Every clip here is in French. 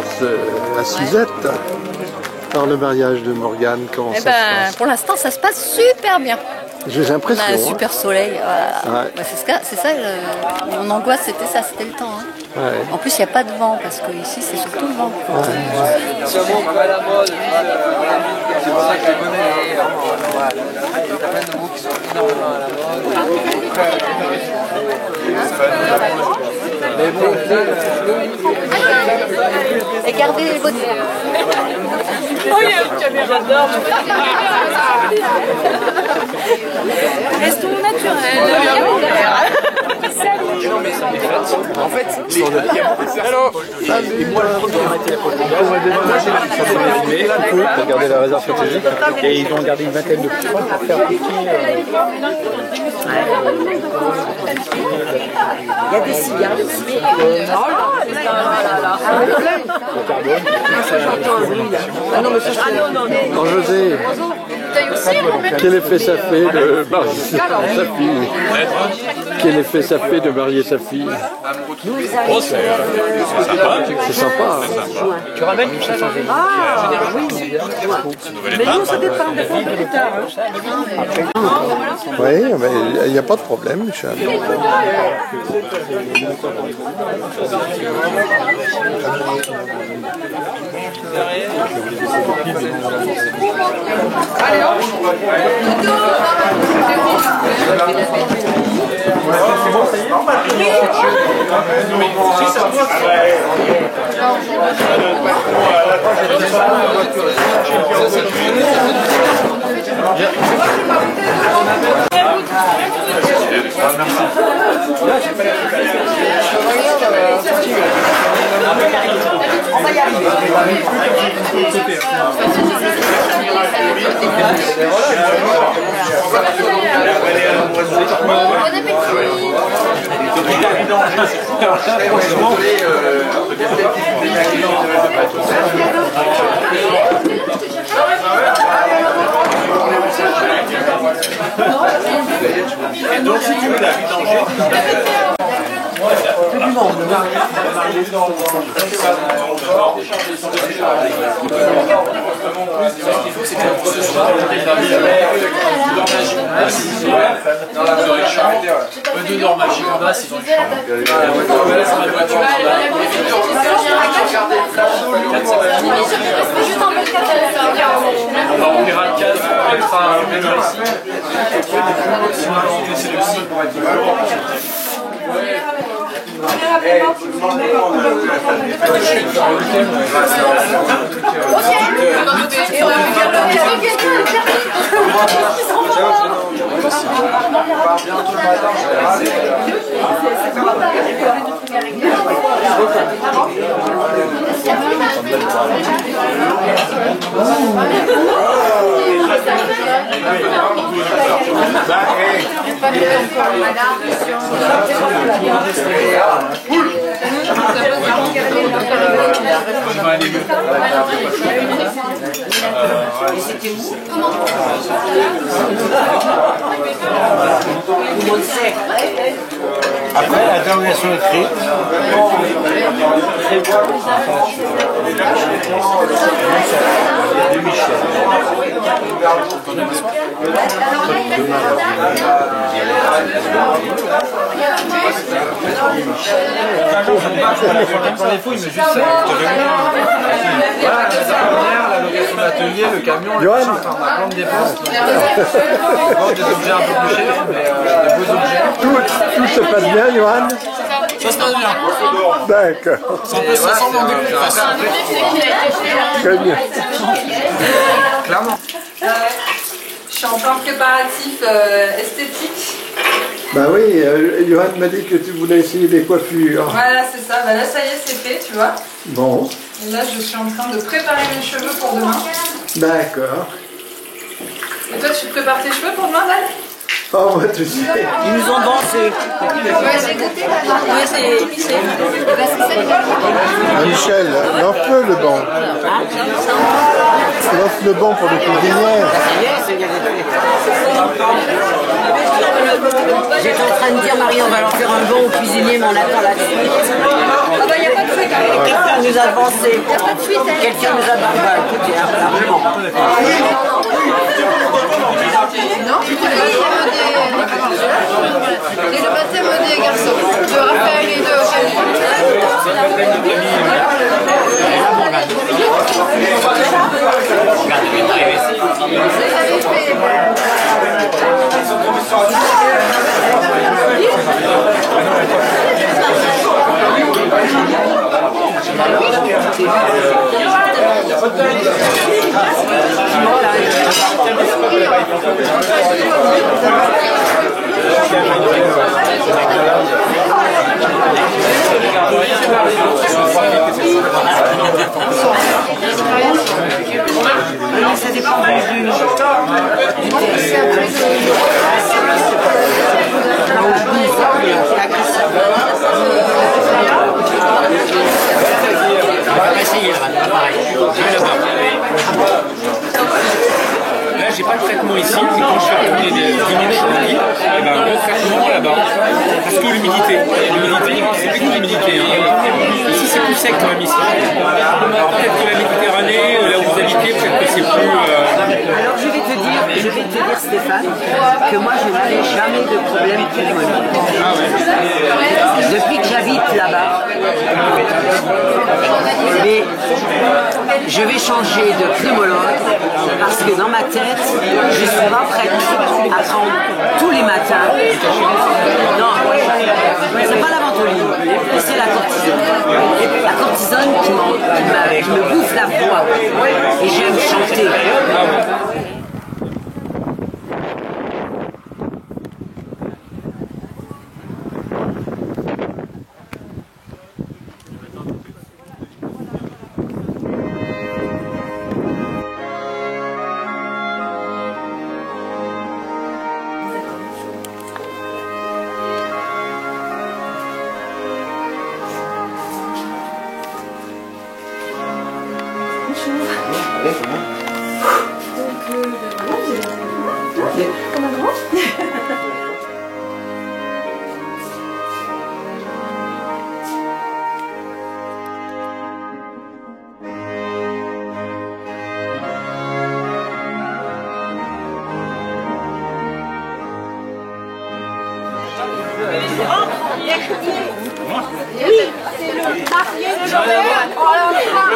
ambiance à Suzette. Alors le mariage de Morgane, comment ça se passe? Pour l'instant, ça se passe super bien. J'ai l'impression. On a un super soleil. Voilà. Ouais. C'est ça, mon angoisse, c'était ça, c'était le temps. Hein. Ouais. En plus, il n'y a pas de vent, parce que ici, c'est surtout le vent. Ouais. C'est pas la mode, c'est pour ça que les monnaies, il y a plein de mots qui sont énormément à la mode. Mais bon, Et gardez les bonnes. Oh, il y a une caméra, j'adore. Restons naturels. en fait, Hello. et moi, le premier, on a été à Portugal. J'ai regardé la réserve stratégique et ils ont gardé une vingtaine de points pour faire un petit. Il y a des cigares. Non, José, quel effet ça fait de marier sa fille? Quel effet ça fait de marier sa fille? Oh, c'est sympa. C'est sympa. Tu ramènes tout ça changé. Ah oui. Mais nous, ça dépend. Oui, mais il n'y a pas de problème, Michel. On va y arriver. Donc si tu veux la vidanger, deux d'or magique en bas, ils ont une chambre. On remplira le cadre, on mettra un mètre ici. Sinon, on va laisser le site pour être Après la termination écrite, de Michel. Pour les fouilles, mais juste ça. Voilà, la location d'atelier, le camion, le machin, enfin, on a plein de dépenses. Bon, des objets un peu plus chers, mais des beaux objets. Tout se passe bien, Johan? Ça se passe bien. D'accord. Ça semble en début de façon. Très bien. Clairement. Je suis en plein préparatif esthétique. Bah oui, Johan m'a dit que tu voulais essayer des coiffures. Voilà, c'est ça. Bah là, ça y est, c'est fait, tu vois. Bon, Et là, je suis en train de préparer mes cheveux pour demain. d'accord. Et toi, tu prépares tes cheveux pour demain, Val? Oh, bah, tu sais. Ils nous ont dansé. Ouais, j'ai goûté là. Ouais, c'est épicé. Michel, lance-le le banc. Lance le banc pour les cuisinières. J'étais en train de dire, Marie, on va leur faire un bon au cuisinier, mais on attend là-dessus. Ah bah, il n'y a pas de truc. Quelqu'un nous a avancé. Quelqu'un nous a avancé. Écoutez, largement. Non, c'est le baptême des garçons, de Raphaël et de Ça dépend du... Là, j'ai pas de traitement ici, mais quand je vais retourner dimanche au lundi, un gros traitement là-bas. Parce que l'humidité, c'est beaucoup d'humidité. Hein. Ici, c'est plus sec quand même ici. Alors peut-être que la Méditerranée, là où vous habitez, peut-être que c'est plus... Alors je vais te dire Stéphane, que moi je n'avais jamais de problème pulmonaire. Ah ouais. Depuis que j'habite là-bas. Mais je vais changer de pneumologue parce que dans ma tête, je suis pas prête à prendre tous les matins. Non, c'est pas la ventoline, c'est la cortisone. La cortisone qui me bouffe la voix. Et j'aime chanter.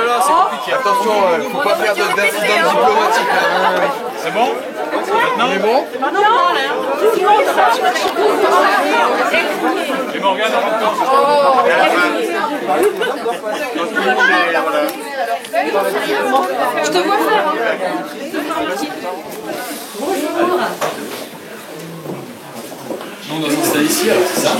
Là, c'est compliqué. Attention, il ne faut pas faire d'incident diplomatique. C'est bon? Maintenant? C'est bon? Et Morgane, en même temps. Je te vois faire. Bonjour. On doit s'installer ici, alors c'est ça?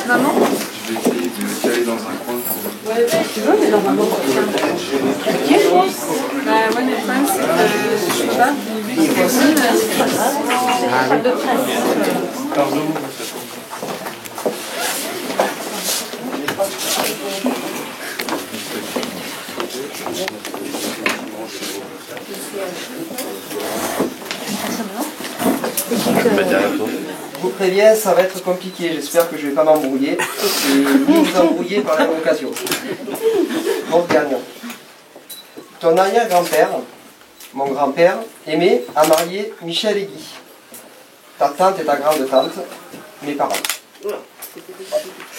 Maman? Je vais essayer de caler dans un coin. Tu veux, mais normalement, bah ouais, mais le problème, c'est que je sais pas, salle de presse. Je vous préviens, ça va être compliqué. J'espère que je ne vais pas m'embrouiller. Et ni vous embrouiller par la même occasion. Morgane, ton arrière-grand-père, mon grand-père, Aimé, a marié Michel et Guy. Ta tante et ta grande-tante, mes parents.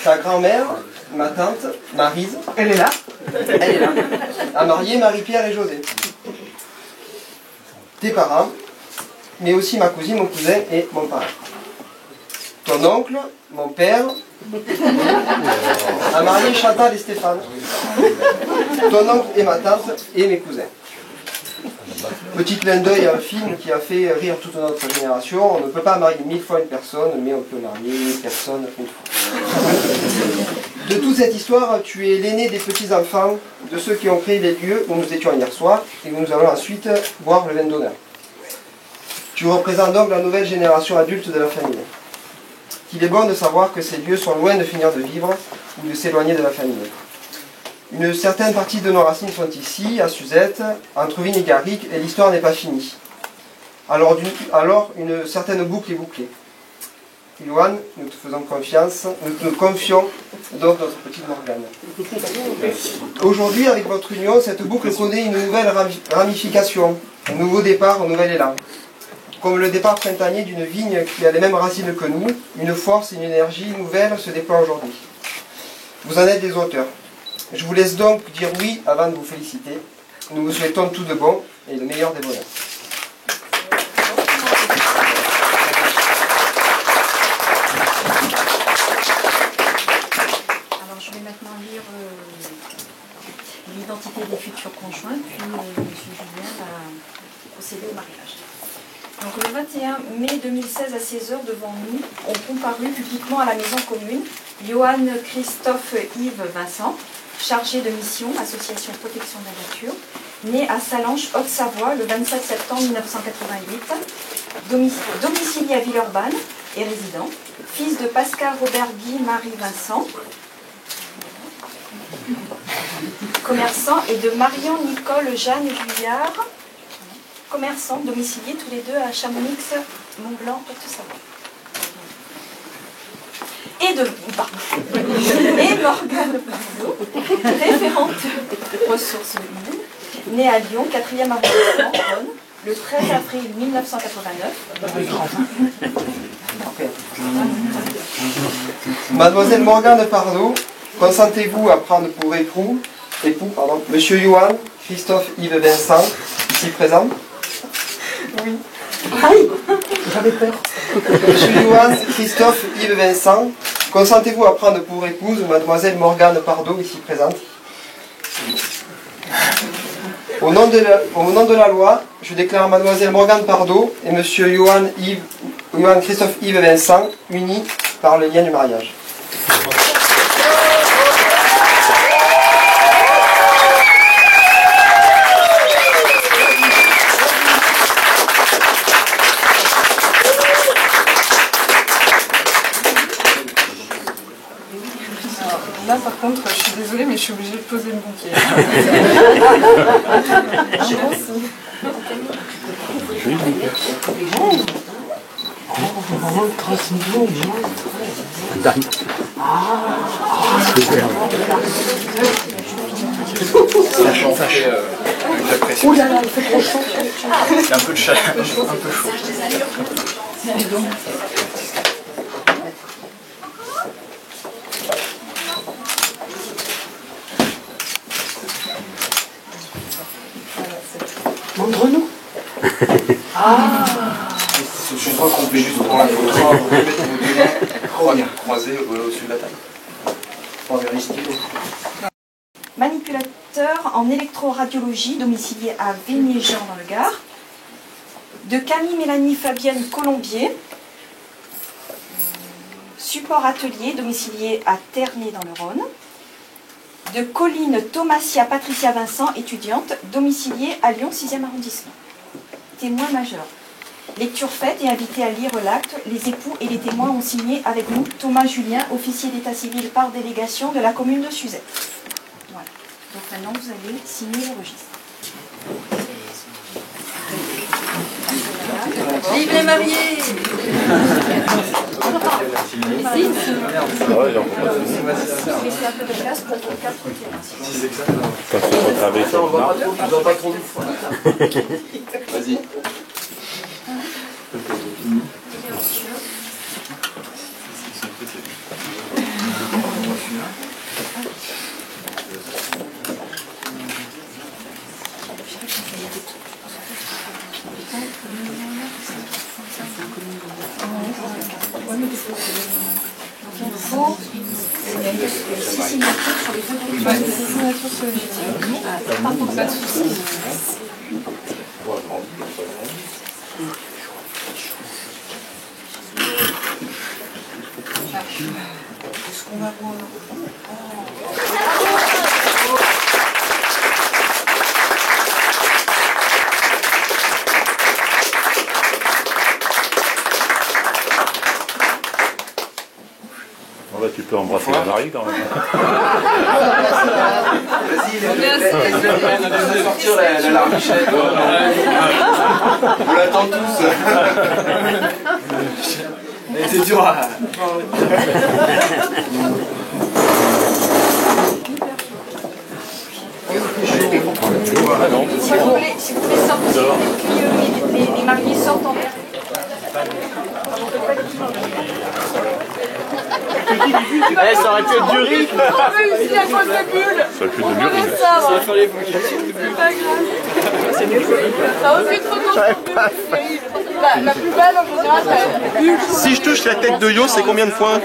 Ta grand-mère, ma tante, Maryse, elle est là, a marié Marie-Pierre et José. Tes parents, mais aussi ma cousine, mon cousin et mon père. Ton oncle, mon père, a marié Chantal et Stéphane. Ton oncle et ma tante et mes cousins. Petit clin d'œil à un film qui a fait rire toute notre génération. On ne peut pas marier 1000 fois une personne, mais on peut marier 1000 personnes une fois. De toute cette histoire, tu es l'aîné des petits-enfants de ceux qui ont créé les lieux où nous étions hier soir et où nous allons ensuite boire le vin d'honneur. Tu représentes donc la nouvelle génération adulte de la famille. qu'il est bon de savoir que ces lieux sont loin de finir de vivre ou de s'éloigner de la famille. Une certaine partie de nos racines sont ici, à Suzette, entre Vignes et Garrigue, et l'histoire n'est pas finie. Alors une certaine boucle est bouclée. Johan, nous te faisons confiance, nous te confions donc notre petite Morgane. Aujourd'hui, avec votre union, cette boucle connaît une nouvelle ramification, un nouveau départ, un nouvel élan. Comme le départ printanier d'une vigne qui a les mêmes racines que nous, une force et une énergie nouvelles se déploient aujourd'hui. Vous en êtes des auteurs. Je vous laisse donc dire oui avant de vous féliciter. Nous vous souhaitons tout de bon et le meilleur des bonheurs. Alors je vais maintenant lire l'identité des futurs conjoints, puis M. Julien va procéder au mariage. Donc le 21 mai 2016 à 16h, devant nous, ont comparu publiquement à la maison commune Johan Christophe Yves Vincent, chargé de mission, Association Protection de la Nature, né à Salanches, Haute-Savoie, le 27 septembre 1988, domicilié à Villeurbanne et résident, fils de Pascal Robert Guy Marie Vincent, commerçant, et de Marion Nicole Jeanne Juillard, commerçants, domiciliés tous les deux à Chamonix, Mont-Blanc, Haute-Savoie. Et Morgane Bardot, référente ressources humaines, née à Lyon, 4e arrondissement, Rhône, le 13 avril 1989. Mademoiselle Morgane Bardot, consentez-vous à prendre pour époux, Monsieur Johan Christophe Yves Vincent, ici présent? Oui. Aïe, j'avais peur. Monsieur Johan Christophe Yves Vincent, consentez-vous à prendre pour épouse Mademoiselle Morgane Bardot, ici présente? Au nom de la loi, je déclare Mademoiselle Morgane Bardot et Monsieur Johan Christophe Yves Vincent unis par le lien du mariage. Là, par contre, je suis désolée, mais je suis obligée de poser le bouquet. Ça chauffe. Oh là là, il fait trop chaud. Il y a un peu de chaleur, un peu chaud. Montre-nous. Je crois qu'on fait juste pour la photo, vous pouvez mettre vos deux mains croisés au-dessus de la table. Manipulateur en électroradiologie, domicilié à Vénéjean dans le Gard. De Camille Mélanie Fabienne Colombier, support atelier, domicilié à Ternay dans le Rhône. De Colline Thomasia Patricia Vincent, étudiante, domiciliée à Lyon 6e arrondissement. Témoin majeur. Lecture faite et invité à lire l'acte, les époux et les témoins ont signé avec nous Thomas Julien, officier d'état civil par délégation de la commune de Suzette. Voilà. Donc maintenant vous allez signer le registre. Vive les mariés! Laissez un peu de place pour vos 4 témoins. On va pas trop vite. Vas-y. Il faut 6 signatures sur les 2 documents. Par contre, pas de souci. Est-ce qu'on va voir? Oh bah, tu peux embrasser la mariée quand même. Vas-y, laisse-le sortir la larmichette. On l'attend tous. C'est dur à... S'il vous plaît, sortez. Les mariés sortent en l'air. Eh, ça aurait pu être du riz. On réussit à cause de bulles. Ça aurait pu être de l'urine. Ça fallait vous c'est pas grave. Ça aurait pu être trop tôt. La plus belle en général, c'est bulles. Si je touche la tête de Yo, c'est combien de points?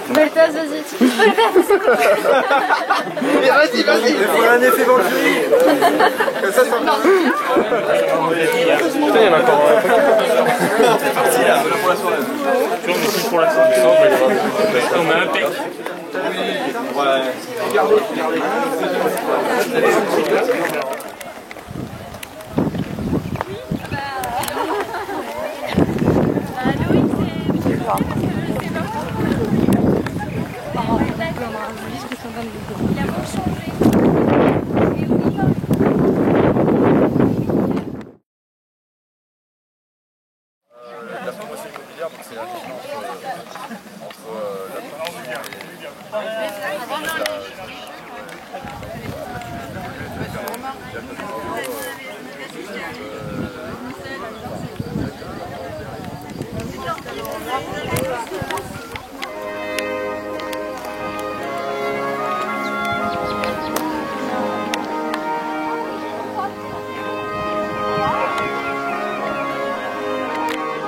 Beltaz, vas-y. Tu peux le faire. Vas-y, vas-y. Il faut un effet vampirique. Comme ça, ça marche. Putain, il y en a encore un. C'est parti là, pour la soirée. On est plus pour la soirée. On a un pec. La promotion immobilière, c'est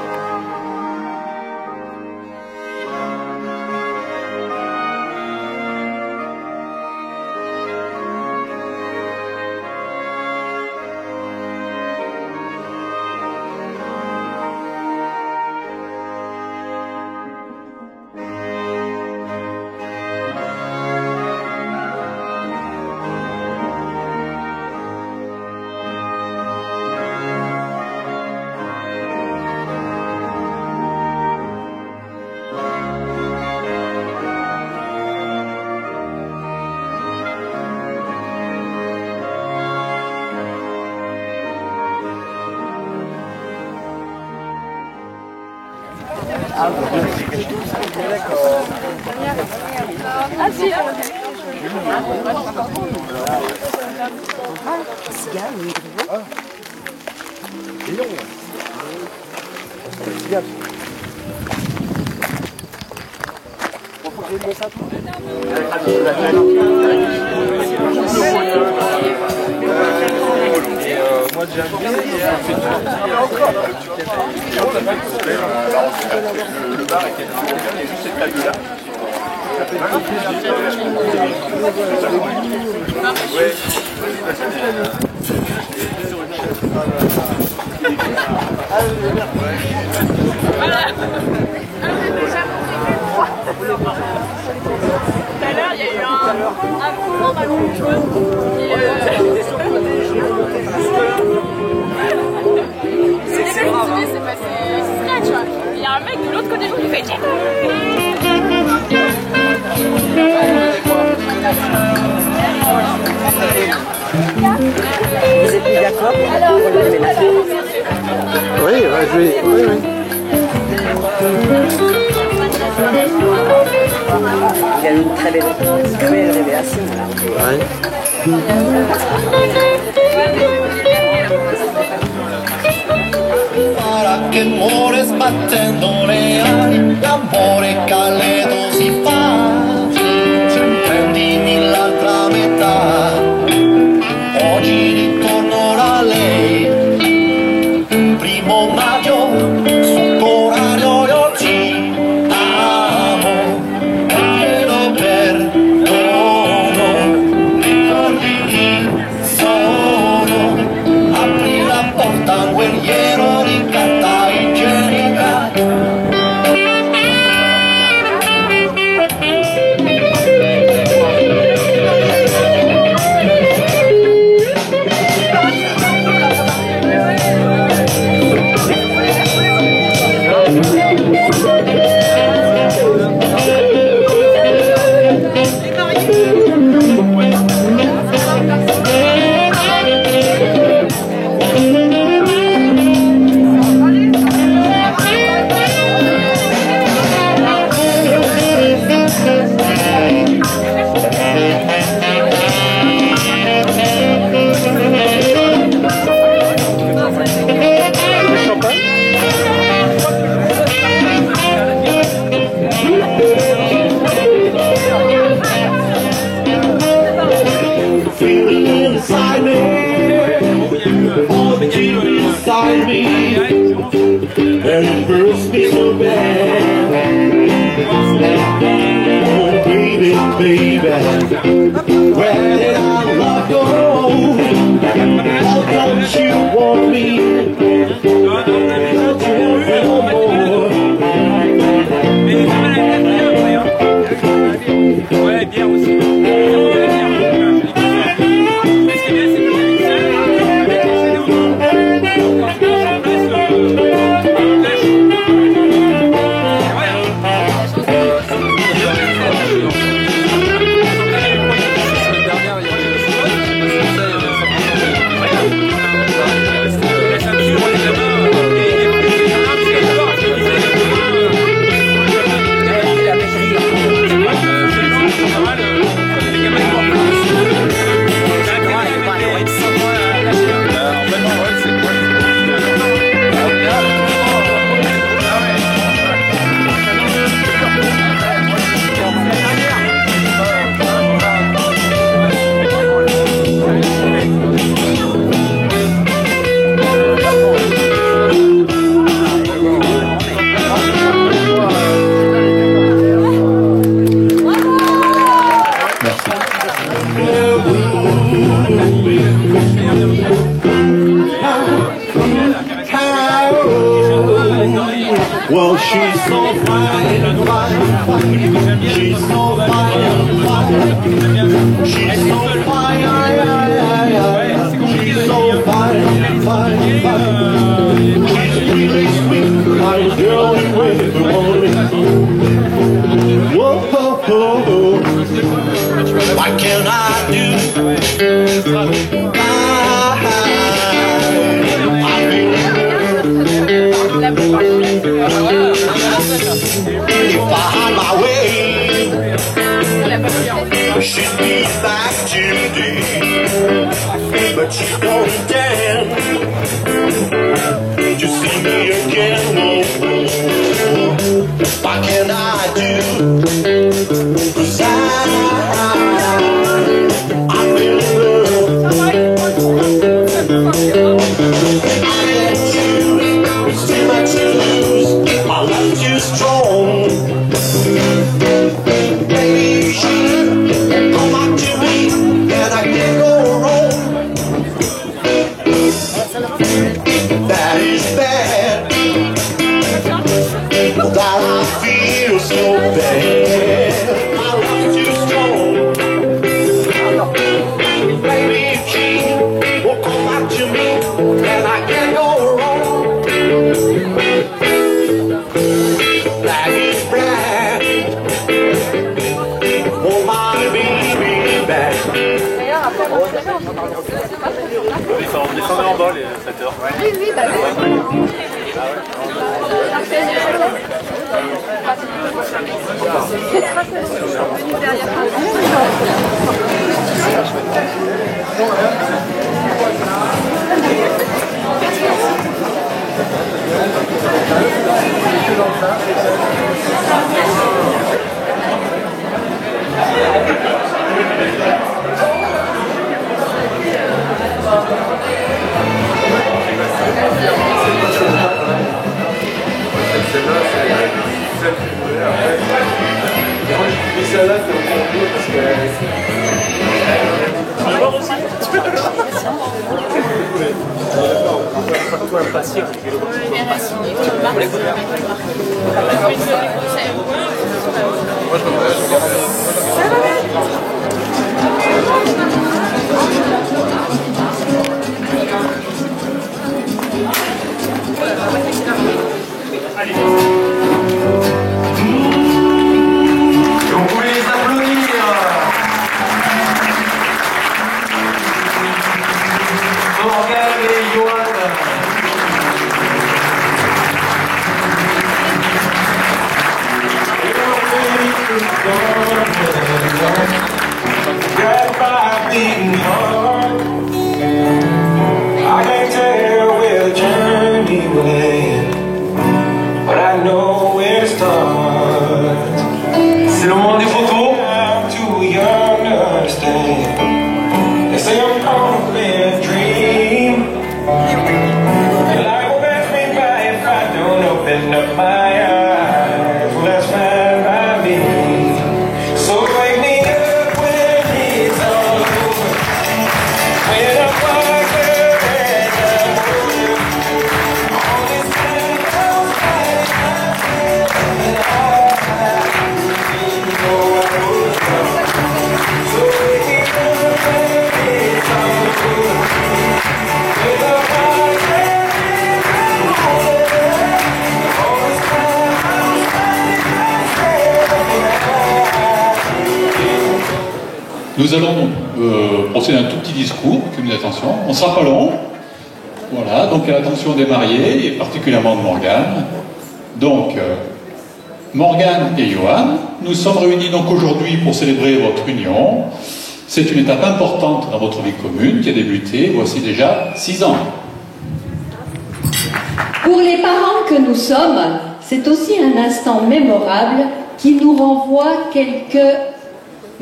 la différence entre la promotion Moi de janvier, on fait le bar était dans il y a juste cette table là. Tout à l'heure, il y a eu un mouvement malencontreux. C'est passé discret, tu vois. Il y a un mec de l'autre côté qui fait tiens. Vous êtes mis d'accord pour le déménager? Oui, bah, je vais... Oui, oui. Il y a eu une très belle révélation. Para che muore sbattendo le ali, l'amore caldo si fa, prendimi l'altra metà, oggi ritorno da lei, 1° maggio, sull'orario io ti amo, chiedo perdono, ricordi chi sono, apri la porta al guerriero di carta igienica. beside me, and it hurts me so bad. Oh baby, baby, where did our love go? Oh, don't you want me? Don't you want me no more? Ouais, bien aussi. Well, she's so fine, fine, fine. She's so fine, fine. She's so fine, she's so fine, fine, fine. She's really sweet, my girl, you with the morning. Whoa, what can I do? If I had my way, she'd be back today, but she's gonna dance to see me again. What can I do? 'Cause I'm in love. I can't choose, it's too much to lose. My love's too strong. Baby, she come back to me, and I can't go wrong. That is bad. That I feel so bad. My love's too strong. Baby, she will come back to me, and I can't go wrong. That is bad. Oh my baby back. Descendez en bas les traiteurs. Oui, oui, bah oui. Celle-là, c'est encore mieux parce que... Tu veux voir aussi? Toi, impatient. Moi, je me On voulait les applaudir. Morgane et Johan. Goodbye, beating heart. I can't tell where the journey will end, but I know shut my eyes, let's find by me. So wake me up when it's all over, when I'm wiser and I'm older. All this time I was fighting myself, and I didn't know I was wrong. So wake me up when it's all over, when I'm wiser and I'm older. All this time I was fighting myself, and Nous allons donc procéder à un tout petit discours, une attention, on ne sera pas long. Voilà, donc à l'attention des mariés, et particulièrement de Morgane. Donc, Morgane et Johan, nous sommes réunis donc aujourd'hui pour célébrer votre union. C'est une étape importante dans votre vie commune qui a débuté, voici déjà 6 ans. Pour les parents que nous sommes, c'est aussi un instant mémorable qui nous renvoie quelques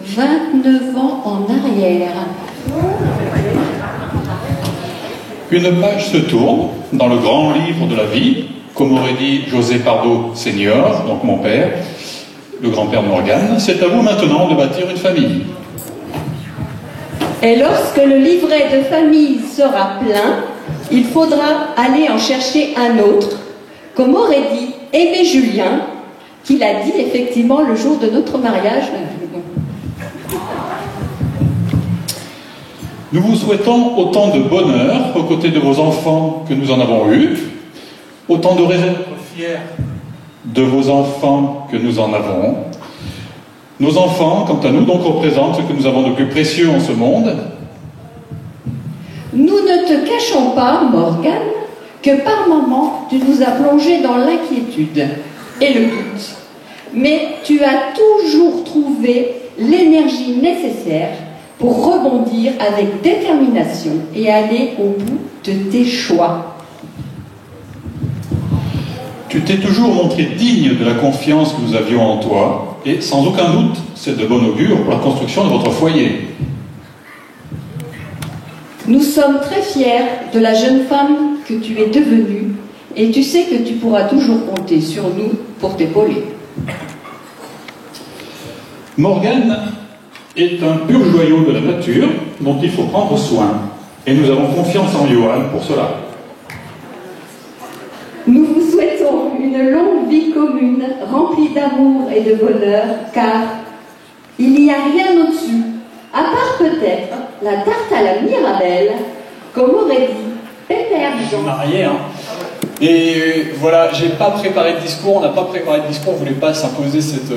29 ans en arrière. Une page se tourne dans le grand livre de la vie, comme aurait dit José Pardo Senior, donc mon père, le grand-père de Morgane. C'est à vous maintenant de bâtir une famille. Et lorsque le livret de famille sera plein, il faudra aller en chercher un autre, comme aurait dit Aimé Julien, qui l'a dit effectivement le jour de notre mariage. Nous vous souhaitons autant de bonheur aux côtés de vos enfants que nous en avons eu, autant de raisons d'être fiers de vos enfants que nous en avons. Nos enfants, quant à nous, donc représentent ce que nous avons de plus précieux en ce monde. Nous ne te cachons pas, Morgane, que par moments tu nous as plongé dans l'inquiétude et le doute. Mais tu as toujours trouvé l'énergie nécessaire pour rebondir avec détermination et aller au bout de tes choix. Tu t'es toujours montré digne de la confiance que nous avions en toi, et sans aucun doute, c'est de bon augure pour la construction de votre foyer. Nous sommes très fiers de la jeune femme que tu es devenue, et tu sais que tu pourras toujours compter sur nous pour t'épauler. Morgane est un pur joyau de la nature dont il faut prendre soin, et nous avons confiance en Johan pour cela. Nous vous souhaitons une longue vie commune, remplie d'amour et de bonheur, car il n'y a rien au-dessus, à part peut-être la tarte à la Mirabelle, comme aurait dit Pépère Jean. Marié, hein. Et voilà, j'ai pas préparé de discours, on n'a pas préparé de discours, on voulait pas s'imposer cette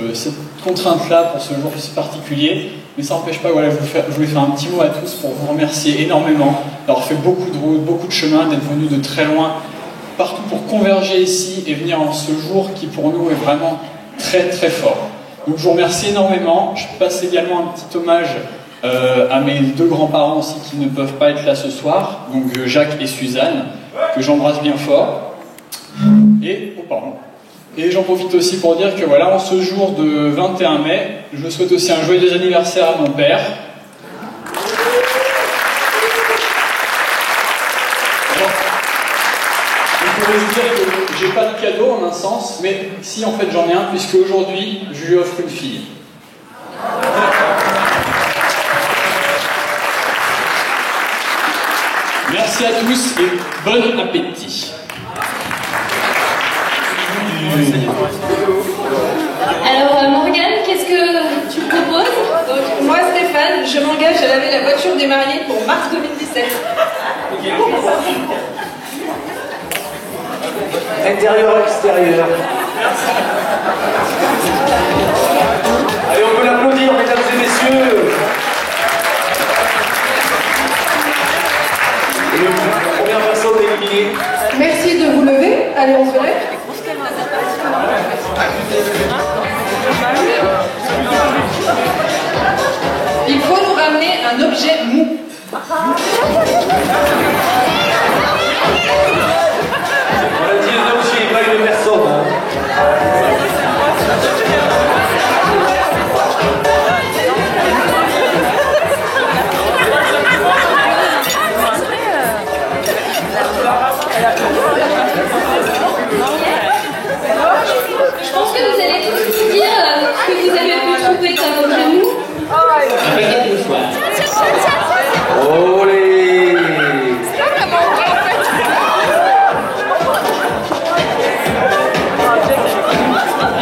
contrainte-là pour ce jour si particulier, mais ça n'empêche pas, voilà, je voulais faire un petit mot à tous pour vous remercier énormément d'avoir fait beaucoup de routes, beaucoup de chemins, d'être venus de très loin, partout pour converger ici et venir en ce jour qui pour nous est vraiment très très fort. Donc je vous remercie énormément, je passe également un petit hommage à mes deux grands-parents aussi qui ne peuvent pas être là ce soir, donc Jacques et Suzanne, que j'embrasse bien fort. Et, oh pardon. Et j'en profite aussi pour dire que voilà, en ce jour de 21 mai, je souhaite aussi un joyeux anniversaire à mon père. Alors, je pourrais vous dire que j'ai pas de cadeau en un sens, mais si en fait j'en ai un, puisque aujourd'hui je lui offre une fille. Merci à tous et bon appétit. Alors Morgane, qu'est-ce que tu proposes? Donc, moi Stéphane, je m'engage à laver la voiture des mariés pour mars 2017. Intérieur, extérieur. Allez, on peut l'applaudir, mesdames et messieurs. Première personne éliminée. Merci de vous lever. Allez, on se lève. Il faut nous ramener un objet mou. On a dit un objet, pas une personne. Je pense que vous allez tous dire ce que vous avez pu trouver comme chez nous. Un paquet de mouchoirs. Olé!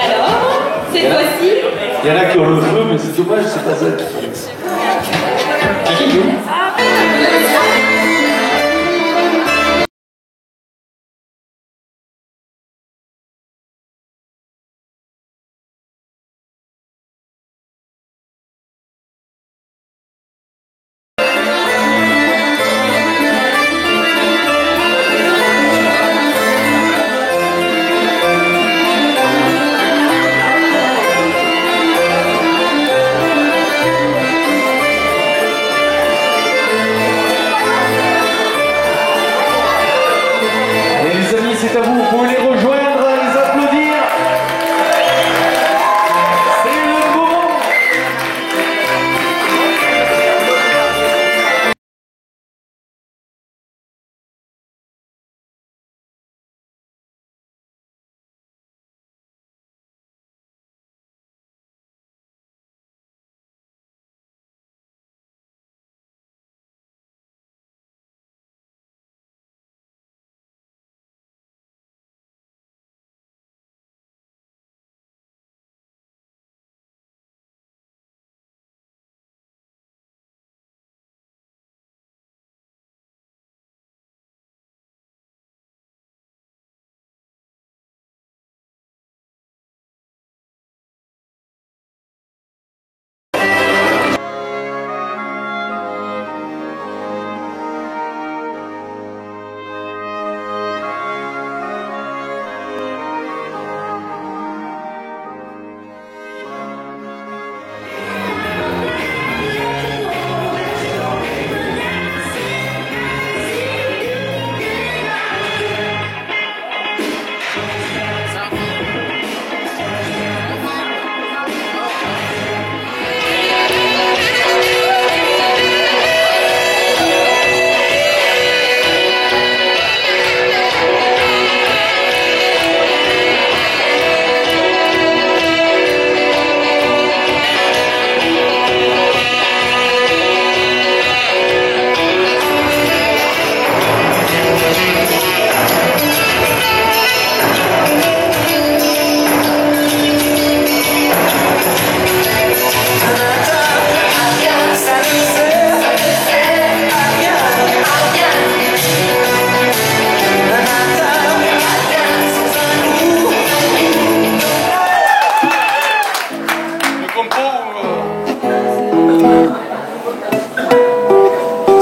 Alors, cette fois-ci. Il y en a qui ont le feu, mais c'est dommage, c'est pas ça. C'est à vous, vous pouvez les rejoindre, les applaudir. C'est le moment.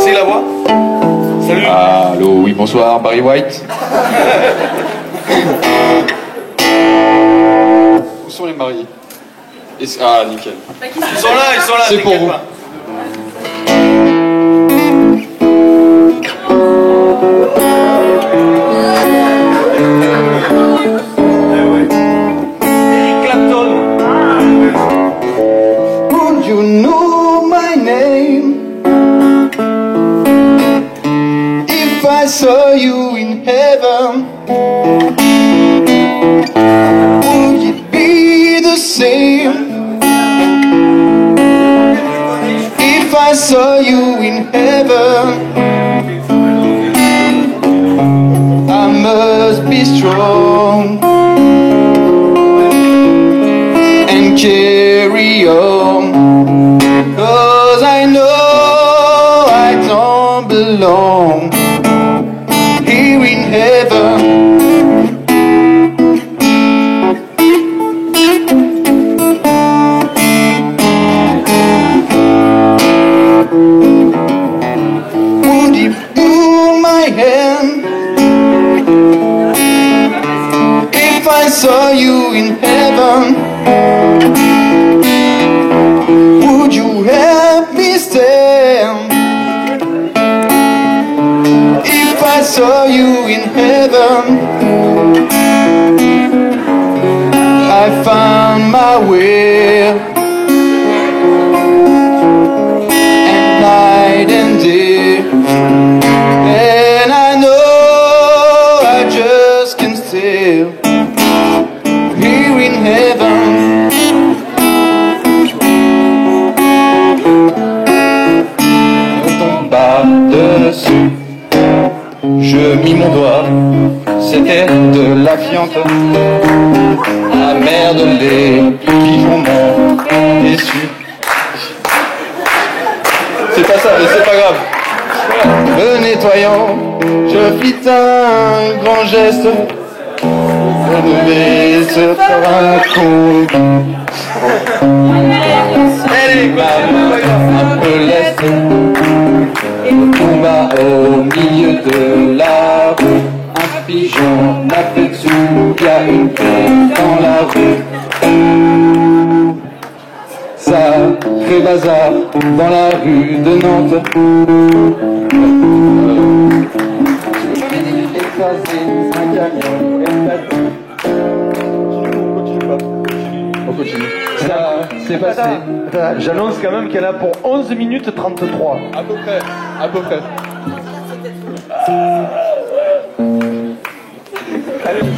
C'est la voix. Salut. Allô, oui, bonsoir, Barry White. Où sont les mariés? Ah, nickel. Ils sont là, c'est pour vous. Would you know my name if I saw you in heaven? Would it be the same if I saw you in heaven? I must be strong and carry on, 'cause I know I don't belong here in heaven. Would you hold my hand if I saw you in heaven? Would you help me stand if I saw you in heaven? I found my way, and night and day, and I know I just can't stay here c'était de la fiente. La mère de lait qui font mon déçu. C'est pas ça, mais c'est pas grave. Me nettoyant, je fis un grand geste. Je devais se faire un coup. Elle est un peu leste. Tomba au milieu de la rue. Un pigeon m'a fait dessus. Il y a une paix dans la rue. Sacré bazar dans la rue de Nantes. Écrasé un camion, on continue. Ça, c'est passé. J'annonce quand même qu'elle a pour 11 minutes 33. À peu près, à peu près. Allez.